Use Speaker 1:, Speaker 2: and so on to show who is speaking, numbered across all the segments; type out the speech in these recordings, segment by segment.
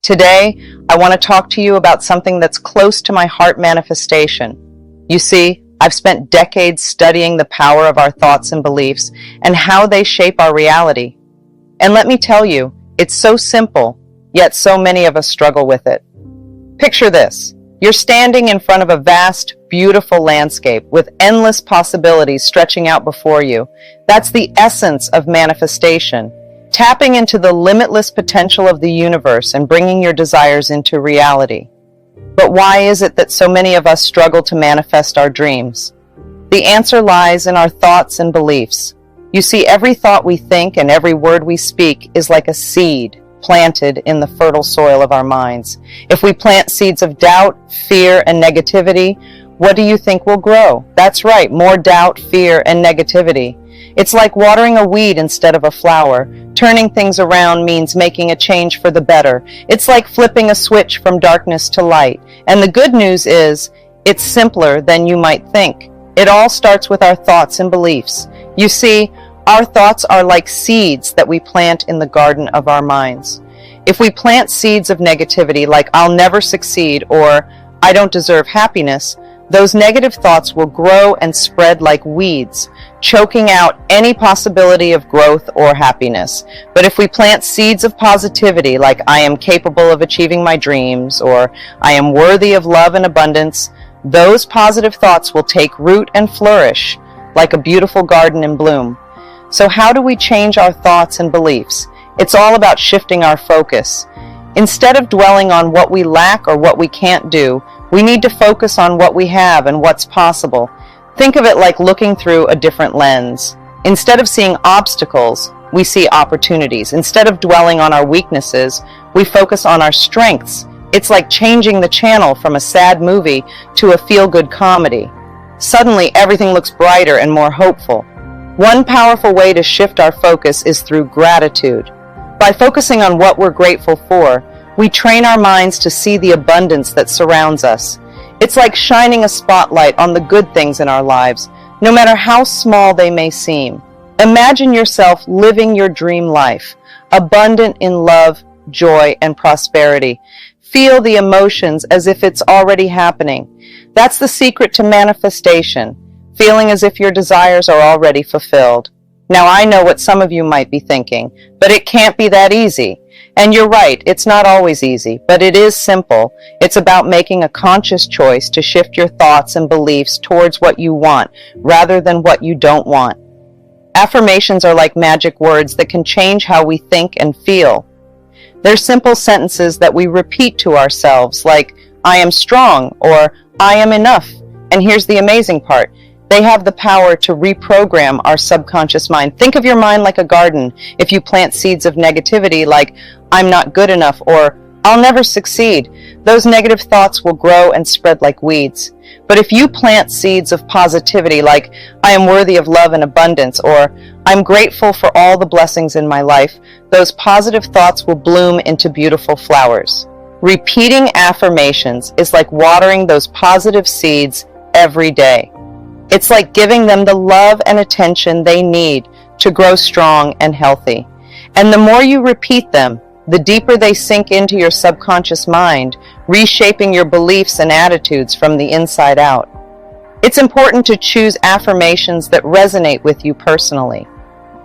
Speaker 1: Today, I want to talk to you about something that's close to my heart manifestation. You see, I've spent decades studying the power of our thoughts and beliefs and how they shape our reality. And let me tell you, it's so simple, yet so many of us struggle with it. Picture this. You're standing in front of a vast, beautiful landscape with endless possibilities stretching out before you. That's the essence of manifestation. Tapping into the limitless potential of the universe and bringing your desires into reality. But why is it that so many of us struggle to manifest our dreams? The answer lies in our thoughts and beliefs. You see, every thought we think and every word we speak is like a seed planted in the fertile soil of our minds. If we plant seeds of doubt, fear, and negativity, what do you think will grow? That's right, more doubt, fear, and negativity. It's like watering a weed instead of a flower. Turning things around means making a change for the better. It's like flipping a switch from darkness to light. And the good news is, it's simpler than you might think. It all starts with our thoughts and beliefs. You see, our thoughts are like seeds that we plant in the garden of our minds. If we plant seeds of negativity like I'll never succeed or I don't deserve happiness, those negative thoughts will grow and spread like weeds, choking out any possibility of growth or happiness. But if we plant seeds of positivity like I am capable of achieving my dreams or I am worthy of love and abundance, those positive thoughts will take root and flourish like a beautiful garden in bloom. So how do we change our thoughts and beliefs? It's all about shifting our focus. Instead of dwelling on what we lack or what we can't do, we need to focus on what we have and what's possible. Think of it like looking through a different lens. Instead of seeing obstacles, we see opportunities. Instead of dwelling on our weaknesses, we focus on our strengths. It's like changing the channel from a sad movie to a feel-good comedy. Suddenly, everything looks brighter and more hopeful. One powerful way to shift our focus is through gratitude. By focusing on what we're grateful for, we train our minds to see the abundance that surrounds us. It's like shining a spotlight on the good things in our lives, no matter how small they may seem. Imagine yourself living your dream life, abundant in love, joy, and prosperity. Feel the emotions as if it's already happening. That's the secret to manifestation. Feeling as if your desires are already fulfilled. Now I know what some of you might be thinking, but it can't be that easy. And you're right, it's not always easy, but it is simple. It's about making a conscious choice to shift your thoughts and beliefs towards what you want, rather than what you don't want. Affirmations are like magic words that can change how we think and feel. They're simple sentences that we repeat to ourselves, like, I am strong, or I am enough. And here's the amazing part. They have the power to reprogram our subconscious mind. Think of your mind like a garden. If you plant seeds of negativity like, I'm not good enough, or I'll never succeed, those negative thoughts will grow and spread like weeds. But if you plant seeds of positivity like, I am worthy of love and abundance, or I'm grateful for all the blessings in my life, those positive thoughts will bloom into beautiful flowers. Repeating affirmations is like watering those positive seeds every day. It's like giving them the love and attention they need to grow strong and healthy. And the more you repeat them, the deeper they sink into your subconscious mind, reshaping your beliefs and attitudes from the inside out. It's important to choose affirmations that resonate with you personally.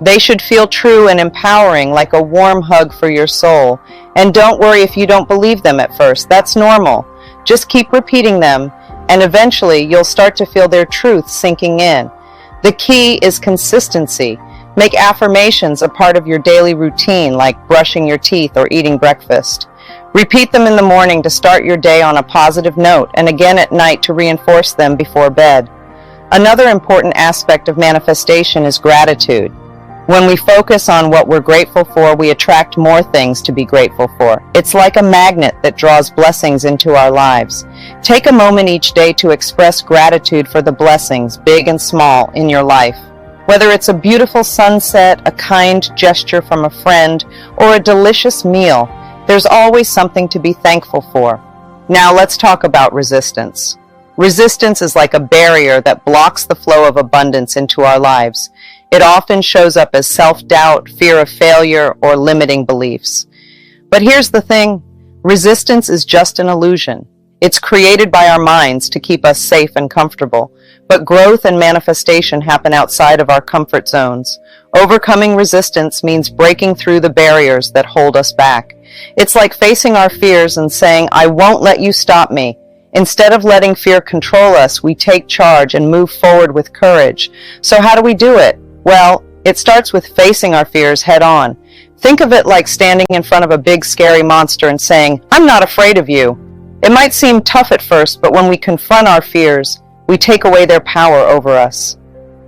Speaker 1: They should feel true and empowering, like a warm hug for your soul. And don't worry if you don't believe them at first. That's normal. Just keep repeating them, and eventually you'll start to feel their truth sinking in. The key is consistency. Make affirmations a part of your daily routine, like brushing your teeth or eating breakfast. Repeat them in the morning to start your day on a positive note, and again at night to reinforce them before bed. Another important aspect of manifestation is gratitude. When we focus on what we're grateful for, we attract more things to be grateful for. It's like a magnet that draws blessings into our lives. Take a moment each day to express gratitude for the blessings, big and small, in your life. Whether it's a beautiful sunset, a kind gesture from a friend, or a delicious meal, there's always something to be thankful for. Now let's talk about resistance. Resistance is like a barrier that blocks the flow of abundance into our lives. It often shows up as self-doubt, fear of failure, or limiting beliefs. But here's the thing, Resistance is just an illusion. It's created by our minds to keep us safe and comfortable, but growth and manifestation happen outside of our comfort zones. Overcoming resistance means breaking through the barriers that hold us back. It's like facing our fears and saying, "I won't let you stop me." Instead of letting fear control us, we take charge and move forward with courage. So how do we do it? Well, it starts with facing our fears head on. Think of it like standing in front of a big scary monster and saying, "I'm not afraid of you." It might seem tough at first, but when we confront our fears, we take away their power over us.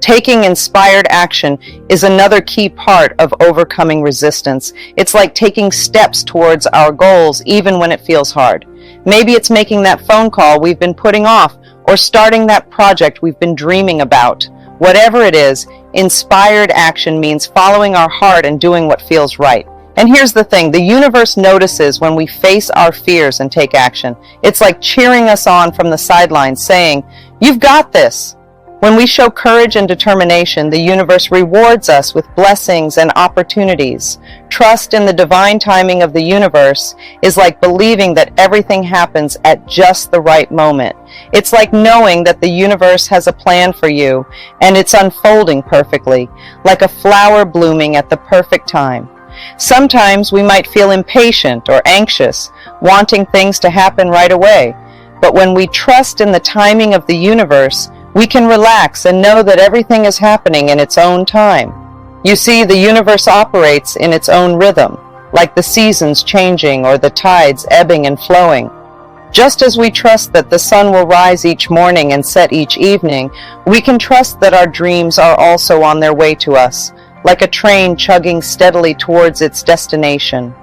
Speaker 1: Taking inspired action is another key part of overcoming resistance. It's like taking steps towards our goals even when it feels hard. Maybe it's making that phone call we've been putting off or starting that project we've been dreaming about. Whatever it is, inspired action means following our heart and doing what feels right. And here's the thing, the universe notices when we face our fears and take action. It's like cheering us on from the sidelines saying, "You've got this." When we show courage and determination, the universe rewards us with blessings and opportunities. Trust in the divine timing of the universe is like believing that everything happens at just the right moment. It's like knowing that the universe has a plan for you and it's unfolding perfectly, like a flower blooming at the perfect time. Sometimes we might feel impatient or anxious, wanting things to happen right away. But when we trust in the timing of the universe, we can relax and know that everything is happening in its own time. You see, the universe operates in its own rhythm, like the seasons changing or the tides ebbing and flowing. Just as we trust that the sun will rise each morning and set each evening, we can trust that our dreams are also on their way to us, like a train chugging steadily towards its destination.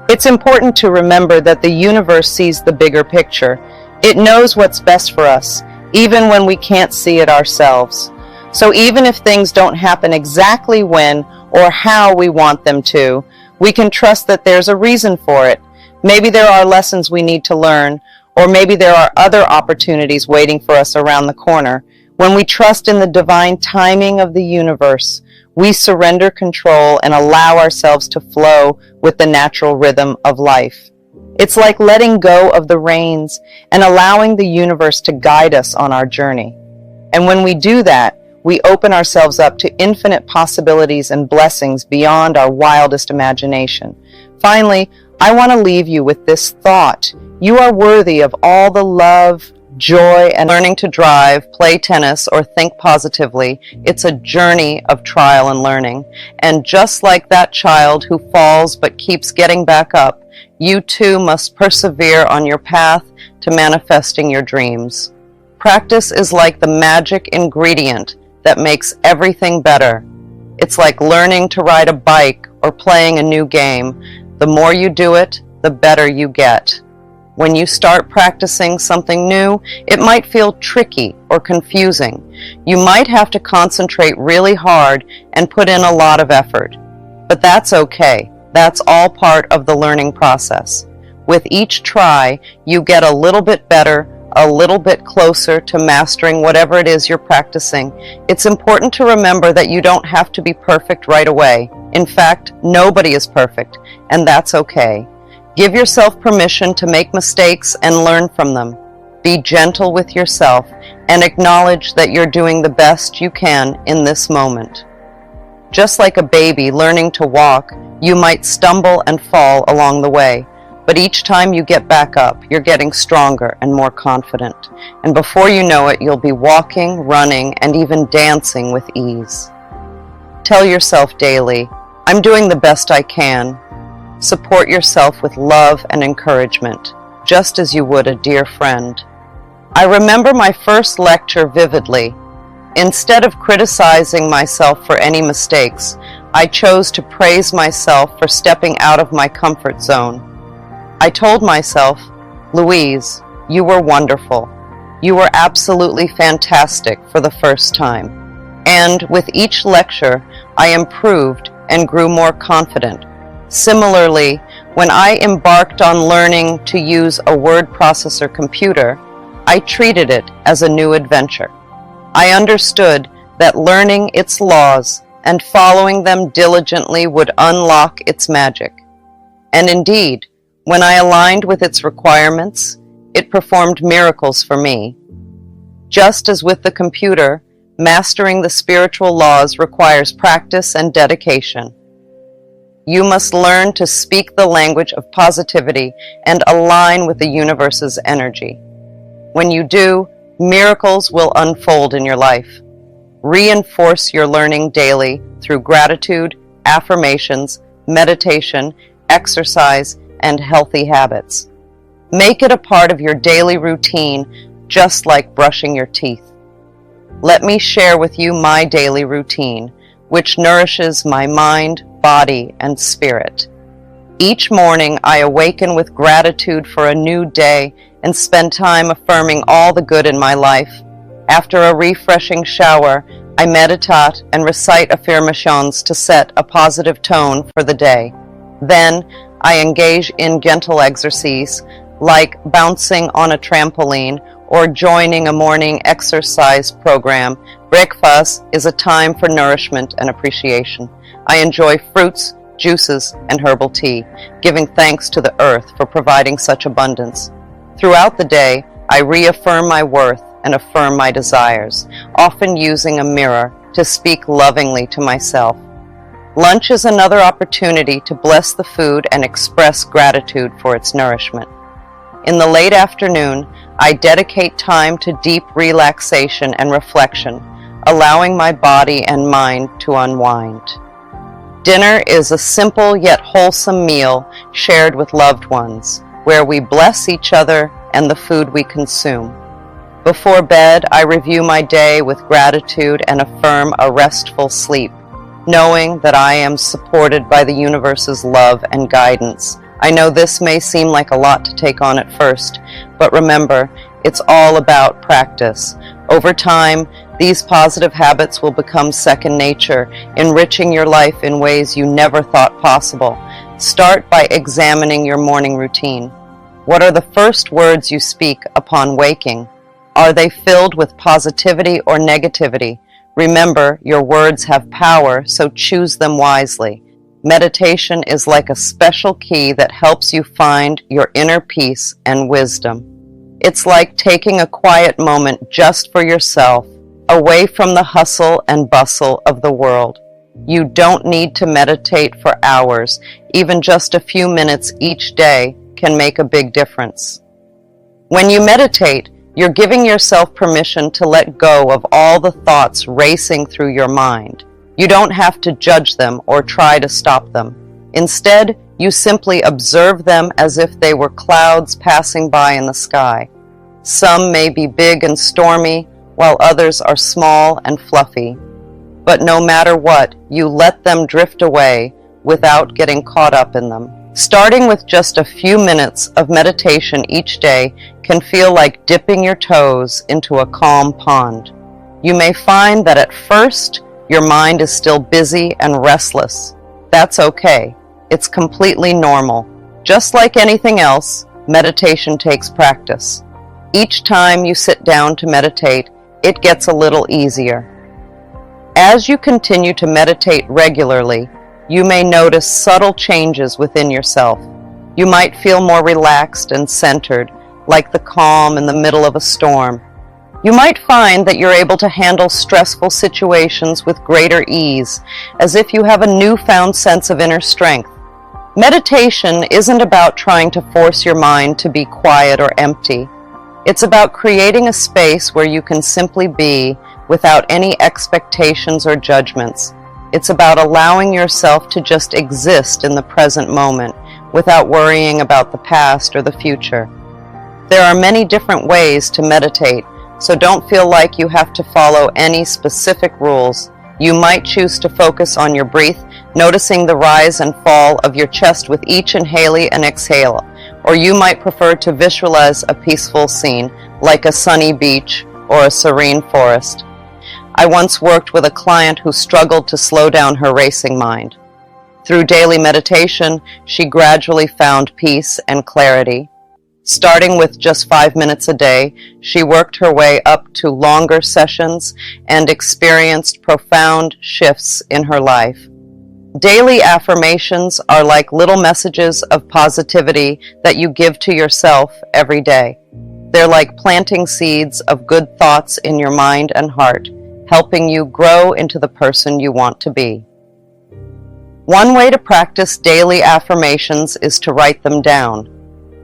Speaker 1: It's important to remember that the universe sees the bigger picture. It knows what's best for us, even when we can't see it ourselves. So even if things don't happen exactly when or how we want them to, we can trust that there's a reason for it. Maybe there are lessons we need to learn, or maybe there are other opportunities waiting for us around the corner. When we trust in the divine timing of the universe, we surrender control and allow ourselves to flow with the natural rhythm of life. It's like letting go of the reins and allowing the universe to guide us on our journey. And when we do that, we open ourselves up to infinite possibilities and blessings beyond our wildest imagination. Finally, I want to leave you with this thought. You are worthy of all the love, joy, and learning to drive, play tennis, or think positively. It's a journey of trial and learning. And just like that child who falls but keeps getting back up, you too must persevere on your path to manifesting your dreams. Practice is like the magic ingredient that makes everything better. It's like learning to ride a bike or playing a new game. The more you do it, the better you get. When you start practicing something new, it might feel tricky or confusing. You might have to concentrate really hard and put in a lot of effort. But that's okay. That's all part of the learning process. With each try, you get a little bit better, a little bit closer to mastering whatever it is you're practicing. It's important to remember that you don't have to be perfect right away. In fact, nobody is perfect, and that's okay. Give yourself permission to make mistakes and learn from them. Be gentle with yourself and acknowledge that you're doing the best you can in this moment. Just like a baby learning to walk, you might stumble and fall along the way, but each time you get back up, you're getting stronger and more confident. And before you know it, you'll be walking, running, and even dancing with ease. Tell yourself daily, "I'm doing the best I can." Support yourself with love and encouragement, just as you would a dear friend. I remember my first lecture vividly. Instead of criticizing myself for any mistakes, I chose to praise myself for stepping out of my comfort zone. I told myself, "Louise, you were wonderful. You were absolutely fantastic for the first time." And with each lecture, I improved and grew more confident. Similarly, when I embarked on learning to use a word processor computer, I treated it as a new adventure. I understood that learning its laws and following them diligently would unlock its magic. And indeed, When I aligned with its requirements, it performed miracles for me. Just as with the computer, mastering the spiritual laws requires practice and dedication. You must learn to speak the language of positivity and align with the universe's energy. When you do, miracles will unfold in your life. Reinforce your learning daily through gratitude, affirmations, meditation, exercise, and healthy habits. Make it a part of your daily routine, just like brushing your teeth. Let me share with you my daily routine, which nourishes my mind, body, and spirit. Each morning, I awaken with gratitude for a new day and spend time affirming all the good in my life. After a refreshing shower, I meditate and recite affirmations to set a positive tone for the day. Then, I engage in gentle exercise, like bouncing on a trampoline or joining a morning exercise program. Breakfast is a time for nourishment and appreciation. I enjoy fruits, juices, and herbal tea, giving thanks to the earth for providing such abundance. Throughout the day, I reaffirm my worth and affirm my desires, often using a mirror to speak lovingly to myself. Lunch is another opportunity to bless the food and express gratitude for its nourishment. In the late afternoon, I dedicate time to deep relaxation and reflection, allowing my body and mind to unwind. Dinner is a simple yet wholesome meal shared with loved ones, where we bless each other and the food we consume. Before bed, I review my day with gratitude and affirm a restful sleep, knowing that I am supported by the universe's love and guidance. I know this may seem like a lot to take on at first, but remember, it's all about practice. Over time, these positive habits will become second nature, enriching your life in ways you never thought possible. Start by examining your morning routine. What are the first words you speak upon waking? Are they filled with positivity or negativity? Remember, your words have power, so choose them wisely. Meditation is like a special key that helps you find your inner peace and wisdom. It's like taking a quiet moment just for yourself, away from the hustle and bustle of the world. You don't need to meditate for hours. Even just a few minutes each day can make a big difference. When you meditate, you're giving yourself permission to let go of all the thoughts racing through your mind. You don't have to judge them or try to stop them. Instead, you simply observe them as if they were clouds passing by in the sky. Some may be big and stormy, while others are small and fluffy. But no matter what, you let them drift away without getting caught up in them. Starting with just a few minutes of meditation each day can feel like dipping your toes into a calm pond. You may find that at first, your mind is still busy and restless. That's okay. It's completely normal. Just like anything else, meditation takes practice. Each time you sit down to meditate, it gets a little easier. As you continue to meditate regularly, you may notice subtle changes within yourself. You might feel more relaxed and centered, like the calm in the middle of a storm. You might find that you're able to handle stressful situations with greater ease, as if you have a newfound sense of inner strength. Meditation isn't about trying to force your mind to be quiet or empty. It's about creating a space where you can simply be without any expectations or judgments. It's about allowing yourself to just exist in the present moment without worrying about the past or the future. There are many different ways to meditate, so don't feel like you have to follow any specific rules. You might choose to focus on your breath, noticing the rise and fall of your chest with each inhale and exhale, or you might prefer to visualize a peaceful scene, like a sunny beach or a serene forest. I once worked with a client who struggled to slow down her racing mind. Through daily meditation, she gradually found peace and clarity. Starting with just 5 minutes a day, she worked her way up to longer sessions and experienced profound shifts in her life. Daily affirmations are like little messages of positivity that you give to yourself every day. They're like planting seeds of good thoughts in your mind and heart, helping you grow into the person you want to be. One way to practice daily affirmations is to write them down.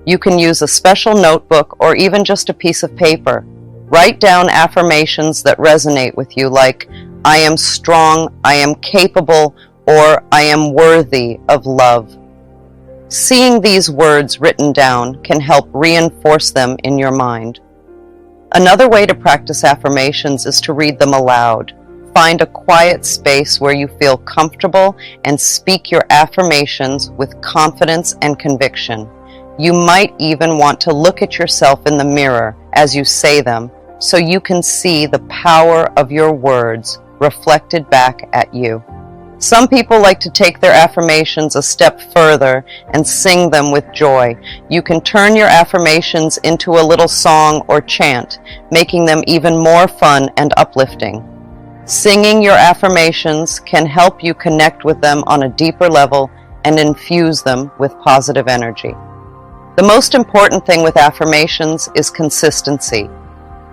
Speaker 1: You can use a special notebook or even just a piece of paper. Write down affirmations that resonate with you, like, I am strong, I am capable, or I am worthy of love. Seeing these words written down can help reinforce them in your mind. Another way to practice affirmations is to read them aloud. Find a quiet space where you feel comfortable and speak your affirmations with confidence and conviction. You might even want to look at yourself in the mirror as you say them, so you can see the power of your words reflected back at you. Some people like to take their affirmations a step further and sing them with joy. You can turn your affirmations into a little song or chant, making them even more fun and uplifting. Singing your affirmations can help you connect with them on a deeper level and infuse them with positive energy. The most important thing with affirmations is consistency.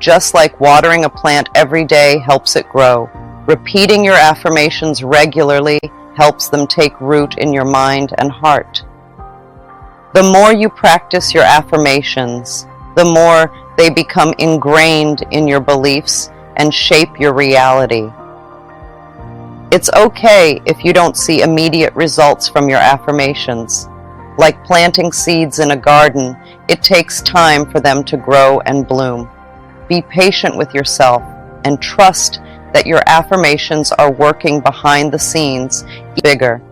Speaker 1: Just like watering a plant every day helps it grow, repeating your affirmations regularly helps them take root in your mind and heart. The more you practice your affirmations, the more they become ingrained in your beliefs and shape your reality. It's okay if you don't see immediate results from your affirmations. Like planting seeds in a garden, it takes time for them to grow and bloom. Be patient with yourself and trust that your affirmations are working behind the scenes bigger.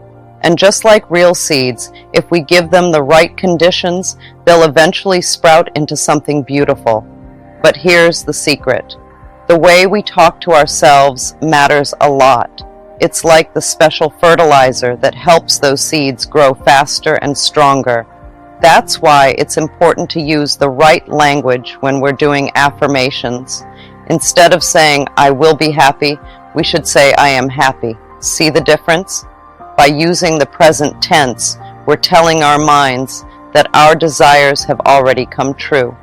Speaker 1: And just like real seeds, if we give them the right conditions, they'll eventually sprout into something beautiful. But here's the secret. The way we talk to ourselves matters a lot. It's like the special fertilizer that helps those seeds grow faster and stronger. That's why it's important to use the right language when we're doing affirmations. Instead of saying, I will be happy, we should say, I am happy. See the difference? By using the present tense, we're telling our minds that our desires have already come true.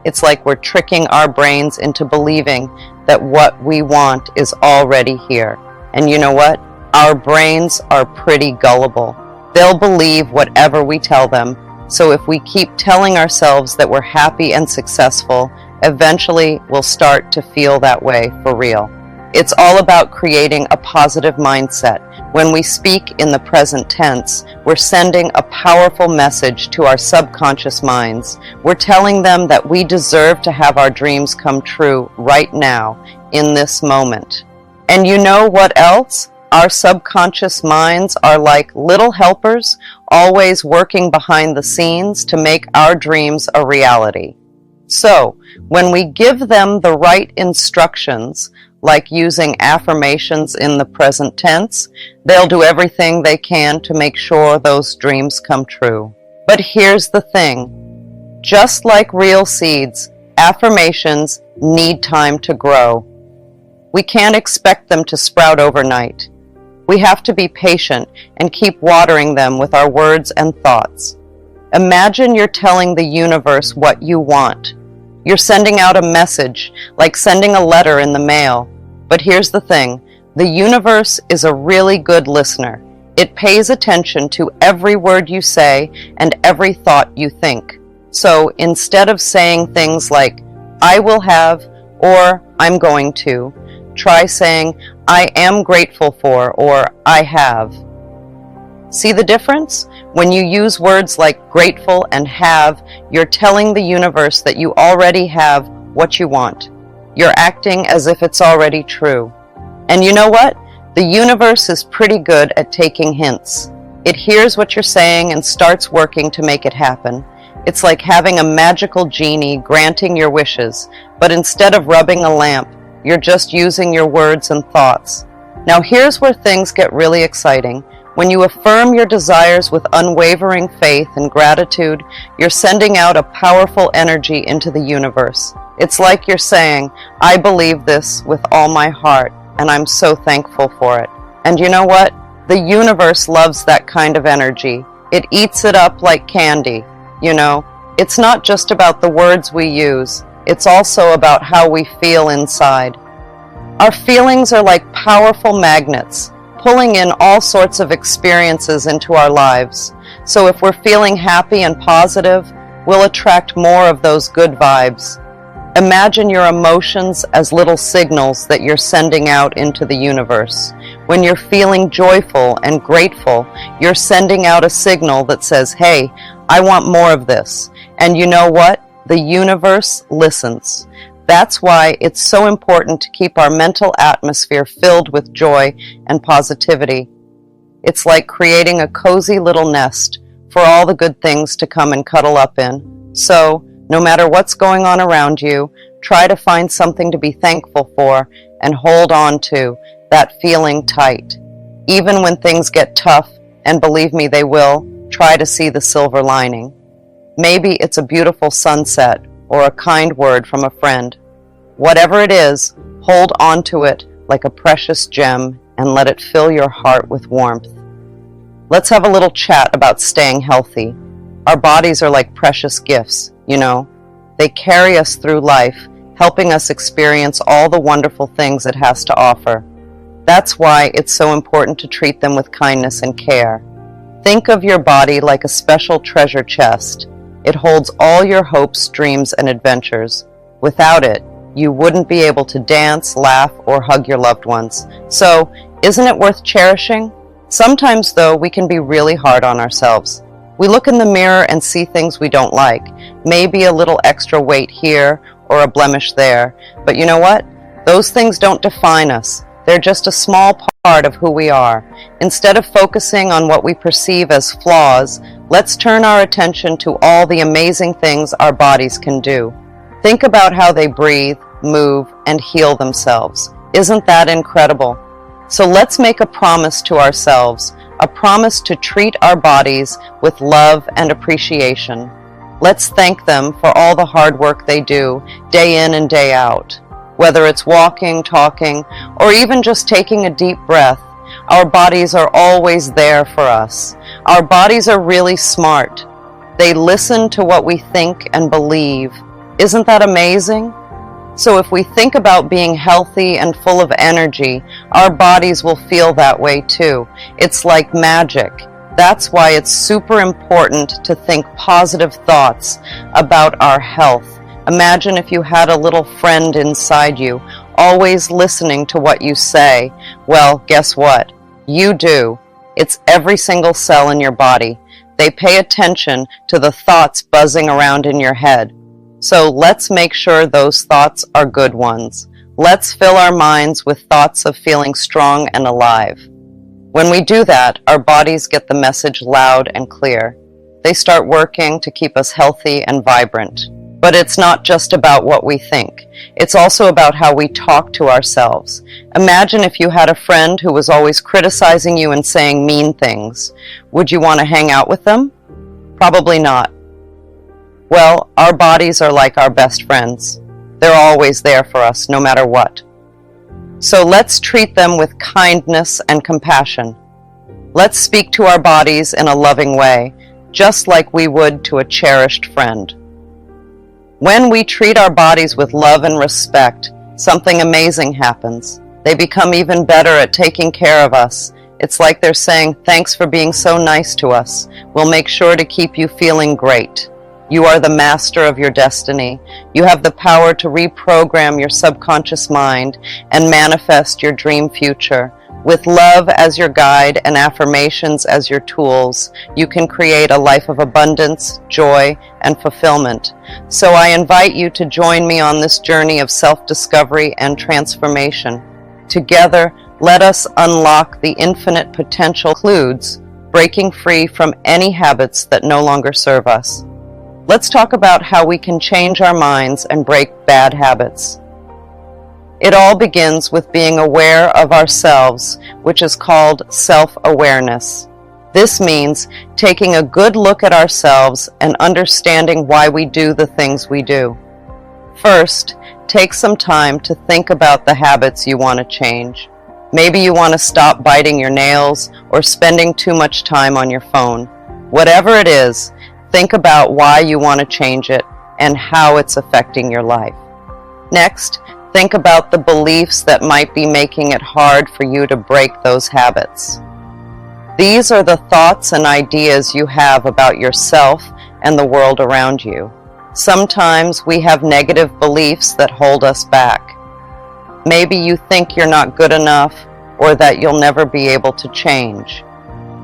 Speaker 1: It's like we're tricking our brains into believing that what we want is already here. And you know what? Our brains are pretty gullible. They'll believe whatever we tell them. So if we keep telling ourselves that we're happy and successful, eventually we'll start to feel that way for real. It's all about creating a positive mindset. When we speak in the present tense, we're sending a powerful message to our subconscious minds. We're telling them that we deserve to have our dreams come true right now, in this moment. And you know what else? Our subconscious minds are like little helpers, always working behind the scenes to make our dreams a reality. So, when we give them the right instructions, like using affirmations in the present tense, they'll do everything they can to make sure those dreams come true. But here's the thing. Just like real seeds, affirmations need time to grow. We can't expect them to sprout overnight. We have to be patient and keep watering them with our words and thoughts. Imagine you're telling the universe what you want. You're sending out a message, like sending a letter in the mail. But here's the thing. The universe is a really good listener. It pays attention to every word you say and every thought you think. So instead of saying things like, I will have, or I'm going to, try saying, I am grateful for, or I have. See the difference? When you use words like grateful and have, you're telling the universe that you already have what you want. You're acting as if it's already true. And you know what? The universe is pretty good at taking hints. It hears what you're saying and starts working to make it happen. It's like having a magical genie granting your wishes, but instead of rubbing a lamp, you're just using your words and thoughts. Now here's where things get really exciting. When you affirm your desires with unwavering faith and gratitude, you're sending out a powerful energy into the universe. It's like you're saying, I believe this with all my heart, and I'm so thankful for it. And you know what? The universe loves that kind of energy. It eats it up like candy. You know, it's not just about the words we use, it's also about how we feel inside. Our feelings are like powerful magnets, pulling in all sorts of experiences into our lives. So if we're feeling happy and positive, we'll attract more of those good vibes. Imagine your emotions as little signals that you're sending out into the universe. When you're feeling joyful and grateful, you're sending out a signal that says, hey, I want more of this. And you know what? The universe listens. That's why it's so important to keep our mental atmosphere filled with joy and positivity. It's like creating a cozy little nest for all the good things to come and cuddle up in. So, no matter what's going on around you, try to find something to be thankful for and hold on to that feeling tight. Even when things get tough, and believe me, they will, try to see the silver lining. Maybe it's a beautiful sunset or a kind word from a friend. Whatever it is, hold on to it like a precious gem and let it fill your heart with warmth. Let's have a little chat about staying healthy. Our bodies are like precious gifts, you know. They carry us through life, helping us experience all the wonderful things it has to offer. That's why it's so important to treat them with kindness and care. Think of your body like a special treasure chest. It holds all your hopes, dreams, and adventures. Without it, you wouldn't be able to dance, laugh, or hug your loved ones. So, isn't it worth cherishing? Sometimes, though, we can be really hard on ourselves. We look in the mirror and see things we don't like. Maybe a little extra weight here or a blemish there. But you know what? Those things don't define us. They're just a small part of who we are. Instead of focusing on what we perceive as flaws, let's turn our attention to all the amazing things our bodies can do. Think about how they breathe, move, and heal themselves. Isn't that incredible? So let's make a promise to ourselves, a promise to treat our bodies with love and appreciation. Let's thank them for all the hard work they do, day in and day out. Whether it's walking, talking, or even just taking a deep breath, our bodies are always there for us. Our bodies are really smart. They listen to what we think and believe. Isn't that amazing? So if we think about being healthy and full of energy, our bodies will feel that way too. It's like magic. That's why it's super important to think positive thoughts about our health. Imagine if you had a little friend inside you, always listening to what you say. Well, guess what? You do. It's every single cell in your body. They pay attention to the thoughts buzzing around in your head. So let's make sure those thoughts are good ones. Let's fill our minds with thoughts of feeling strong and alive. When we do that, our bodies get the message loud and clear. They start working to keep us healthy and vibrant. But it's not just about what we think. It's also about how we talk to ourselves. Imagine if you had a friend who was always criticizing you and saying mean things. Would you want to hang out with them? Probably not. Well, our bodies are like our best friends. They're always there for us, no matter what. So let's treat them with kindness and compassion. Let's speak to our bodies in a loving way, just like we would to a cherished friend. When we treat our bodies with love and respect, something amazing happens. They become even better at taking care of us. It's like they're saying, thanks for being so nice to us. We'll make sure to keep you feeling great. You are the master of your destiny. You have the power to reprogram your subconscious mind and manifest your dream future. With love as your guide and affirmations as your tools, you can create a life of abundance, joy, and fulfillment. So I invite you to join me on this journey of self-discovery and transformation. Together, let us unlock the infinite potential includes breaking free from any habits that no longer serve us. Let's talk about how we can change our minds and break bad habits. It all begins with being aware of ourselves, which is called self-awareness. This means taking a good look at ourselves and understanding why we do the things we do. First, take some time to think about the habits you want to change. Maybe you want to stop biting your nails or spending too much time on your phone. Whatever it is, think about why you want to change it and how it's affecting your life. Next, think about the beliefs that might be making it hard for you to break those habits. These are the thoughts and ideas you have about yourself and the world around you. Sometimes we have negative beliefs that hold us back. Maybe you think you're not good enough or that you'll never be able to change.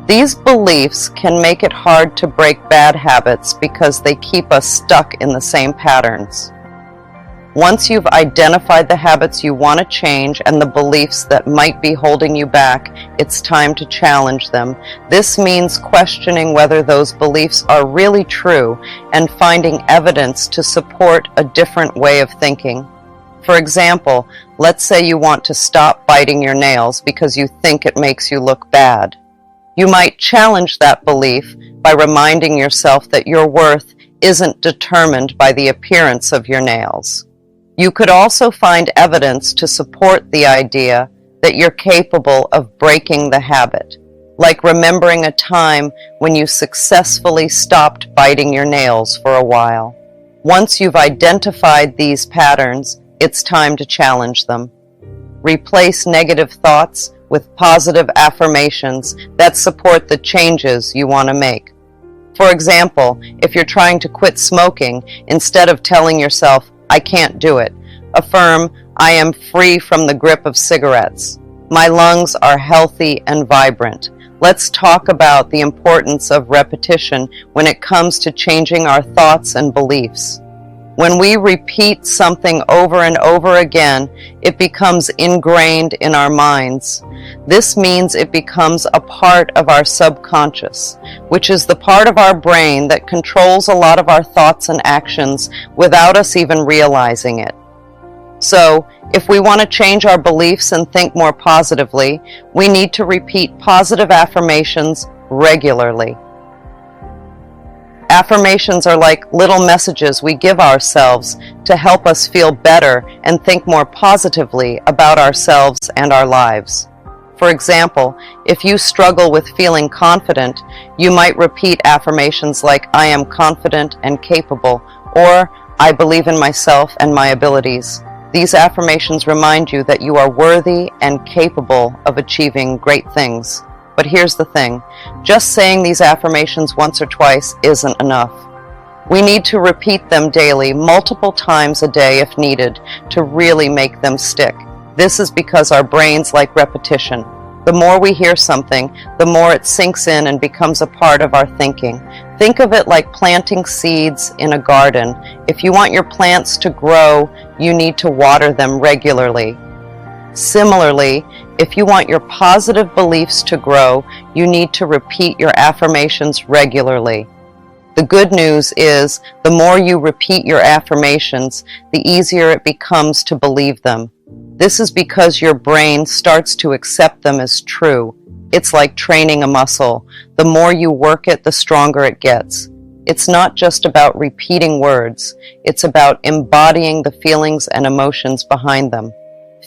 Speaker 1: These beliefs can make it hard to break bad habits because they keep us stuck in the same patterns. Once you've identified the habits you want to change and the beliefs that might be holding you back, it's time to challenge them. This means questioning whether those beliefs are really true and finding evidence to support a different way of thinking. For example, let's say you want to stop biting your nails because you think it makes you look bad. You might challenge that belief by reminding yourself that your worth isn't determined by the appearance of your nails. You could also find evidence to support the idea that you're capable of breaking the habit, like remembering a time when you successfully stopped biting your nails for a while. Once you've identified these patterns, it's time to challenge them. Replace negative thoughts with positive affirmations that support the changes you want to make. For example, if you're trying to quit smoking, instead of telling yourself, "I can't do it," affirm, "I am free from the grip of cigarettes. My lungs are healthy and vibrant." Let's talk about the importance of repetition when it comes to changing our thoughts and beliefs. When we repeat something over and over again, it becomes ingrained in our minds. This means it becomes a part of our subconscious, which is the part of our brain that controls a lot of our thoughts and actions without us even realizing it. So, if we want to change our beliefs and think more positively, we need to repeat positive affirmations regularly. Affirmations are like little messages we give ourselves to help us feel better and think more positively about ourselves and our lives. For example, if you struggle with feeling confident, you might repeat affirmations like, "I am confident and capable," or "I believe in myself and my abilities." These affirmations remind you that you are worthy and capable of achieving great things. But here's the thing, just saying these affirmations once or twice isn't enough. We need to repeat them daily, multiple times a day if needed, to really make them stick. This is because our brains like repetition. The more we hear something, the more it sinks in and becomes a part of our thinking. Think of it like planting seeds in a garden. If you want your plants to grow, you need to water them regularly. Similarly, if you want your positive beliefs to grow, you need to repeat your affirmations regularly. The good news is, the more you repeat your affirmations, the easier it becomes to believe them. This is because your brain starts to accept them as true. It's like training a muscle. The more you work it, the stronger it gets. It's not just about repeating words. It's about embodying the feelings and emotions behind them.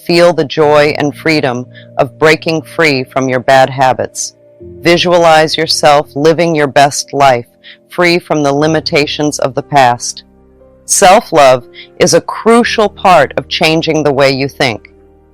Speaker 1: Feel the joy and freedom of breaking free from your bad habits. Visualize yourself living your best life, free from the limitations of the past. Self-love is a crucial part of changing the way you think.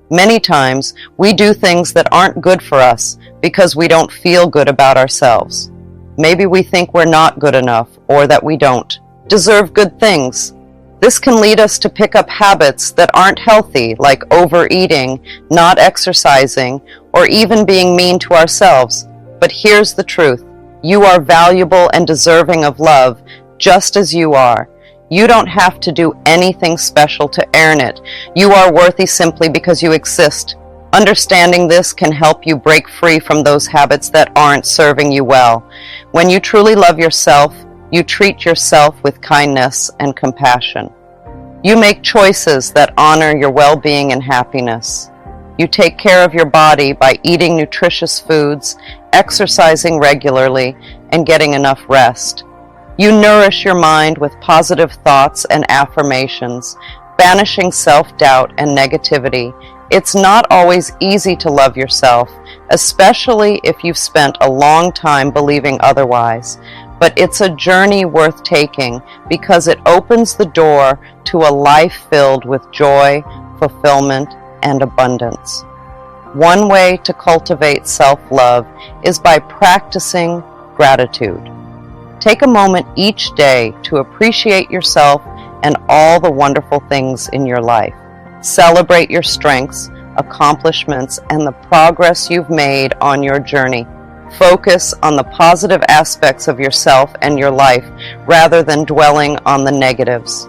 Speaker 1: Many times, we do things that aren't good for us because we don't feel good about ourselves. Maybe we think we're not good enough, or that we don't deserve good things. This can lead us to pick up habits that aren't healthy, like overeating, not exercising, or even being mean to ourselves. But here's the truth. You are valuable and deserving of love, just as you are. You don't have to do anything special to earn it. You are worthy simply because you exist. Understanding this can help you break free from those habits that aren't serving you well. When you truly love yourself, you treat yourself with kindness and compassion. You make choices that honor your well-being and happiness. You take care of your body by eating nutritious foods, exercising regularly, and getting enough rest. You nourish your mind with positive thoughts and affirmations, banishing self-doubt and negativity, It's not always easy to love yourself, especially if you've spent a long time believing otherwise. But it's a journey worth taking because it opens the door to a life filled with joy, fulfillment, and abundance. One way to cultivate self-love is by practicing gratitude. Take a moment each day to appreciate yourself and all the wonderful things in your life. Celebrate your strengths, accomplishments, and the progress you've made on your journey. Focus on the positive aspects of yourself and your life rather than dwelling on the negatives.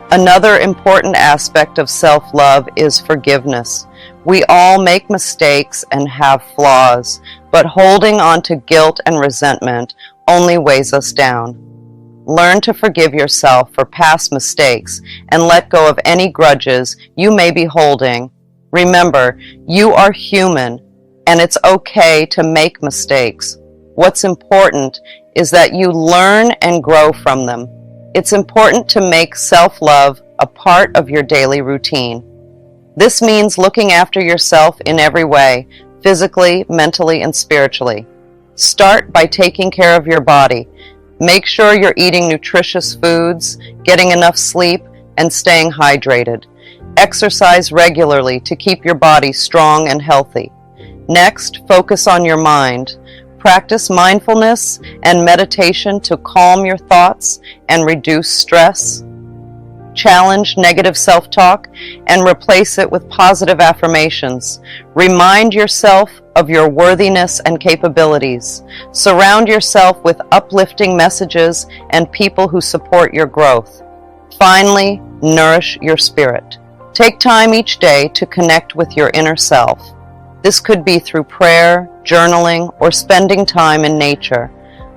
Speaker 1: Another important aspect of self-love is forgiveness. We all make mistakes and have flaws, but holding on to guilt and resentment only weighs us down. Learn to forgive yourself for past mistakes and let go of any grudges you may be holding. Remember, you are human, and it's okay to make mistakes. What's important is that you learn and grow from them. It's important to make self-love a part of your daily routine. This means looking after yourself in every way, physically, mentally, and spiritually. Start by taking care of your body. Make sure you're eating nutritious foods, getting enough sleep, and staying hydrated. Exercise regularly to keep your body strong and healthy. Next, focus on your mind. Practice mindfulness and meditation to calm your thoughts and reduce stress. Challenge negative self-talk and replace it with positive affirmations. Remind yourself of your worthiness and capabilities. Surround yourself with uplifting messages and people who support your growth. Finally, nourish your spirit. Take time each day to connect with your inner self. This could be through prayer, journaling, or spending time in nature.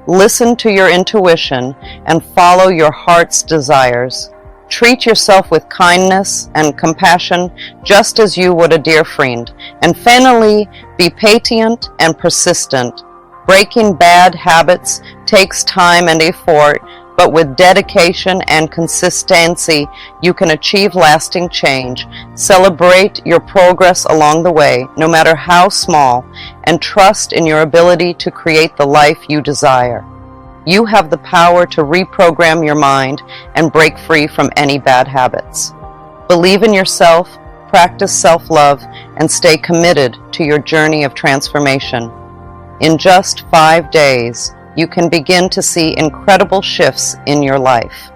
Speaker 1: Listen to your intuition and follow your heart's desires. Treat yourself with kindness and compassion just as you would a dear friend. And finally, be patient and persistent. Breaking bad habits takes time and effort, but with dedication and consistency, you can achieve lasting change. Celebrate your progress along the way, no matter how small, and trust in your ability to create the life you desire. You have the power to reprogram your mind and break free from any bad habits. Believe in yourself, practice self-love, and stay committed to your journey of transformation. In just 5 days, you can begin to see incredible shifts in your life.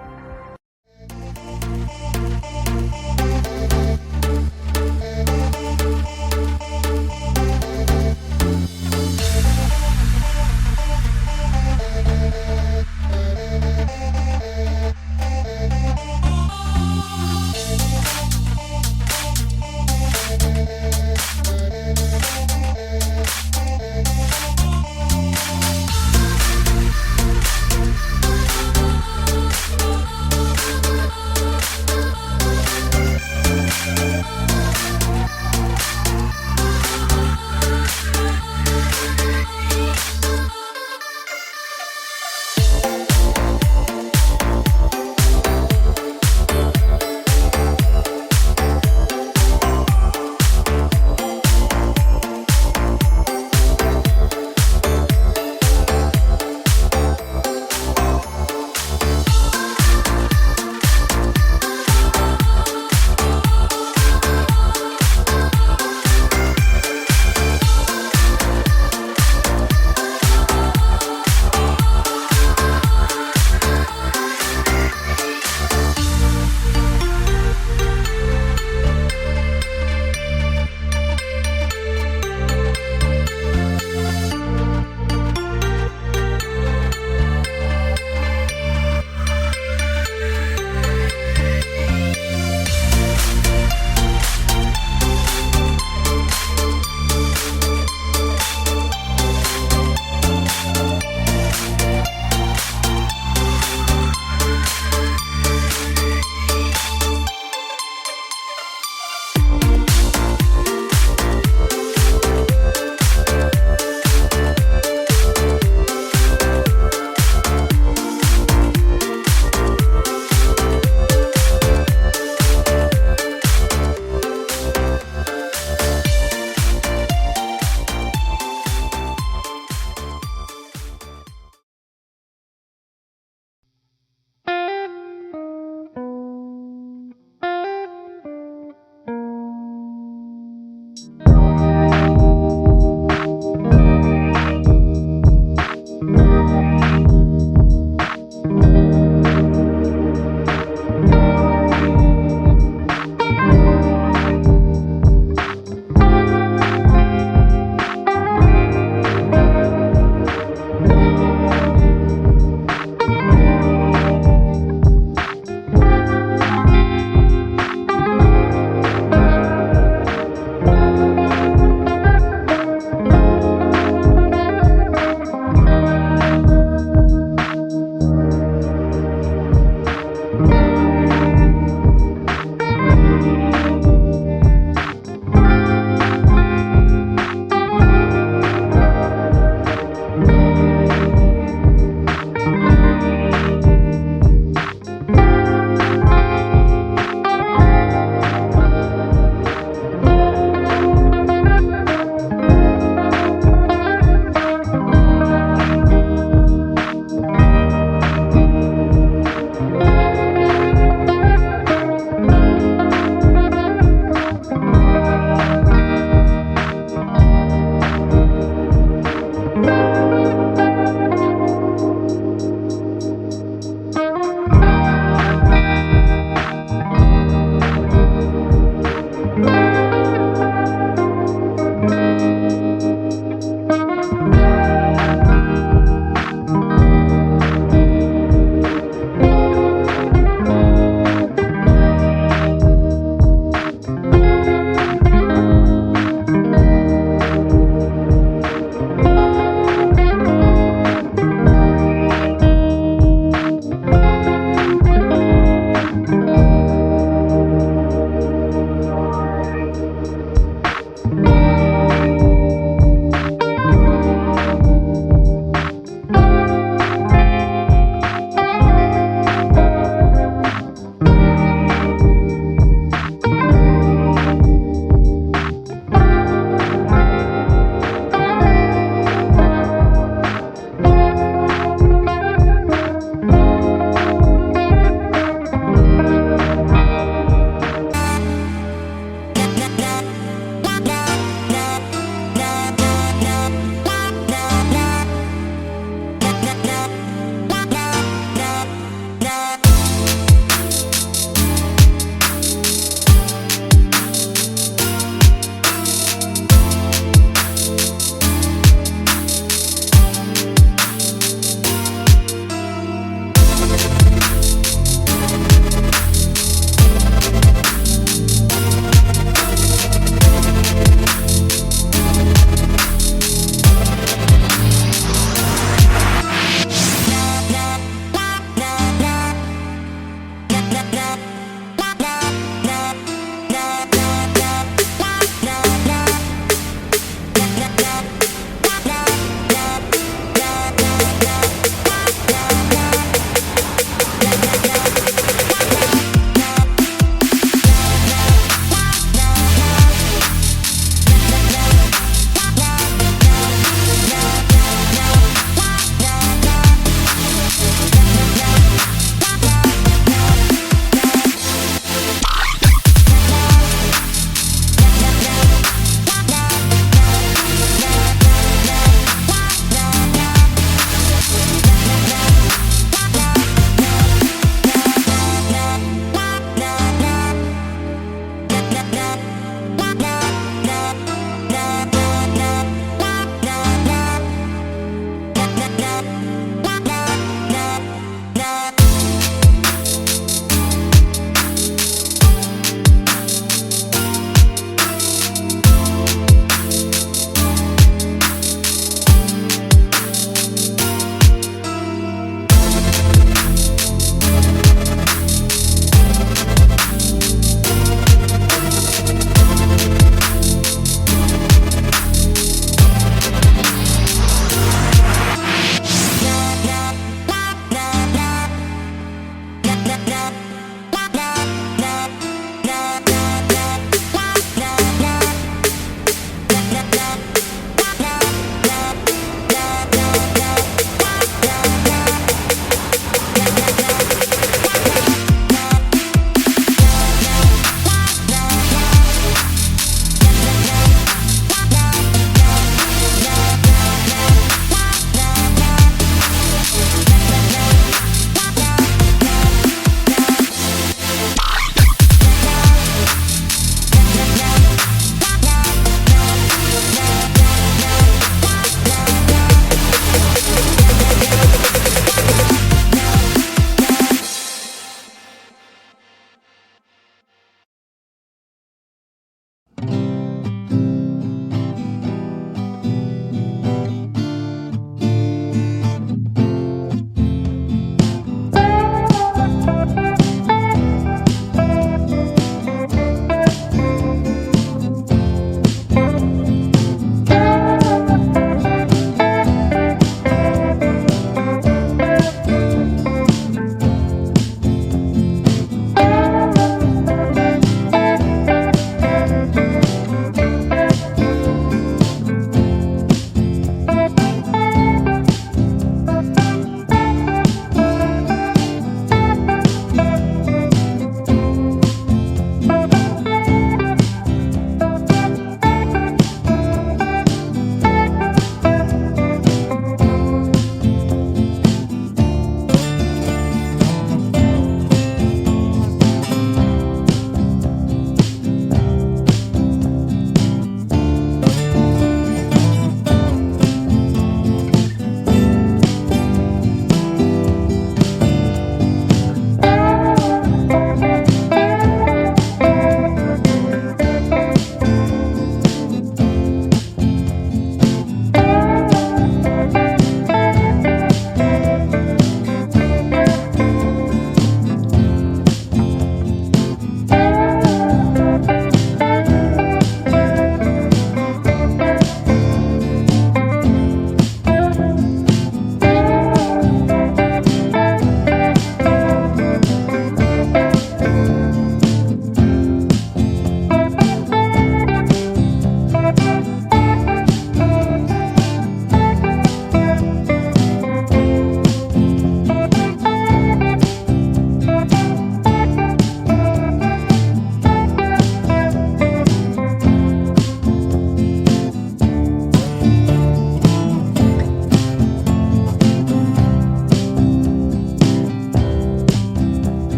Speaker 2: na, na.